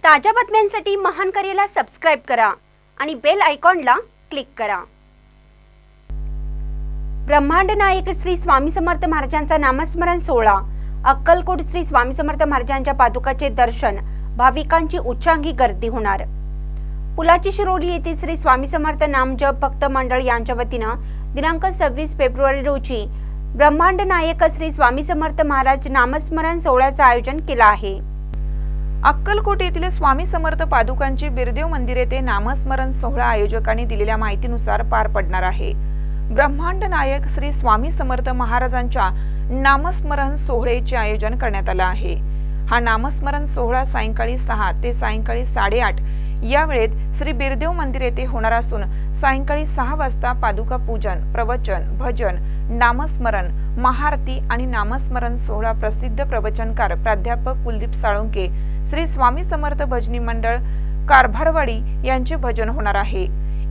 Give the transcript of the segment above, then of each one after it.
ताज्या बातम्यांसाठी महान करेला सबस्क्राइब करा आणि बेल आयकॉनला क्लिक करा। ब्रह्मांड नायक श्री स्वामी समर्थ महाराजांचा नामस्मरण सोहळा। अक्कलकोट श्री स्वामी समर्थ महाराजांच्या पादुकाचे दर्शन, भाविकांची उच्चांकी गर्दी होणार। पुलाची शिरोली येथे श्री स्वामी समर्थ नामजप भक्त मंडळ यांच्या वतीनं दिनांक 26 फेब्रुवारी रोजी ब्रह्मांड नायक श्री स्वामी समर्थ महाराज नामस्मरण सोहळ्याचे आयोजन केले आहे। अक्कलकोट येथील स्वामी समर्थ पादुकांची बिरदेव मंदिर येथे नामस्मरण सोहळा आयोजकांनी दिलेल्या माहितीनुसार पार पडणार आहे। ब्रह्मांड नायक श्री स्वामी समर्थ महाराजांच्या नामस्मरण सोहळ्याचे आयोजन करण्यात आले आहे। हा नामस्मरण सोहळा सायंकाळी 6 ते सायंकाळी 8:30 या वेळेत श्री बिरदेव मंदिर येथे होणार असून सायंकाळी 6 वाजता पादुका पूजन, प्रवचन, भजन, नामस्मरण, महाआरती आणि नामस्मरण सोहळा प्रसिद्ध प्रवचनकार प्राध्यापक कुलदीप साळुंके श्री स्वामी समर्थ भजनी मंडळ कारभारवाडी यांचे भजन होणार आहे।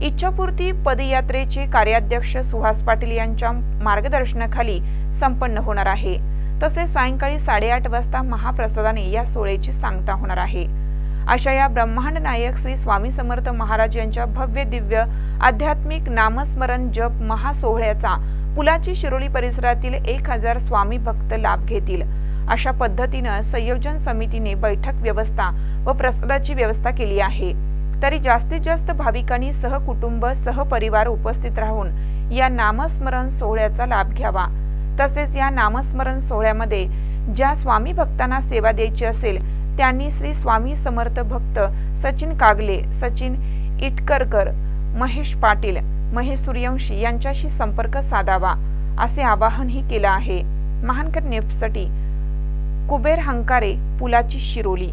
इच्छापूर्ती पदयात्रेचे कार्याध्यक्ष सुहास पाटील यांच्या मार्गदर्शनाखाली संपन्न होणार आहे। तसेच सायंकाळी 8:30 वाजता महाप्रसादाने या सोहळ्याची सांगता होणार आहे। अशा या ब्रह्मांड नायक श्री स्वामी समर्थ महाराज यांच्या भव्य दिव्य आध्यात्मिक नामस्मरण जप महासोहळ्याचा पुलाची शिरोली परिसरातील 1000 स्वामी भक्त लाभ घेतील। अशा पद्धतीने संयोजन समितीने बैठक व्यवस्था व प्रसादाची व्यवस्था केली आहे। तरी जास्तीत जास्त भाविकांनी सहकुटुंब सहपरिवार उपस्थित राहून या नामस्मरण सोहळ्याचा लाभ घ्यावा। तसेच या नामस्मरण सोहळ्यामध्ये ज्या स्वामी भक्तांना सेवा द्यायची असेल त्यांनी श्री स्वामी समर्थ भक्त सचिन कागले, सचिन इटकरकर, महेश पाटील, महेश सूर्यवंशी यांच्याशी संपर्क साधावा असे आवाहनही केले आहे। महानकर न्यूजसाठी कुबेर हंकारे, पुलाची शिरोली।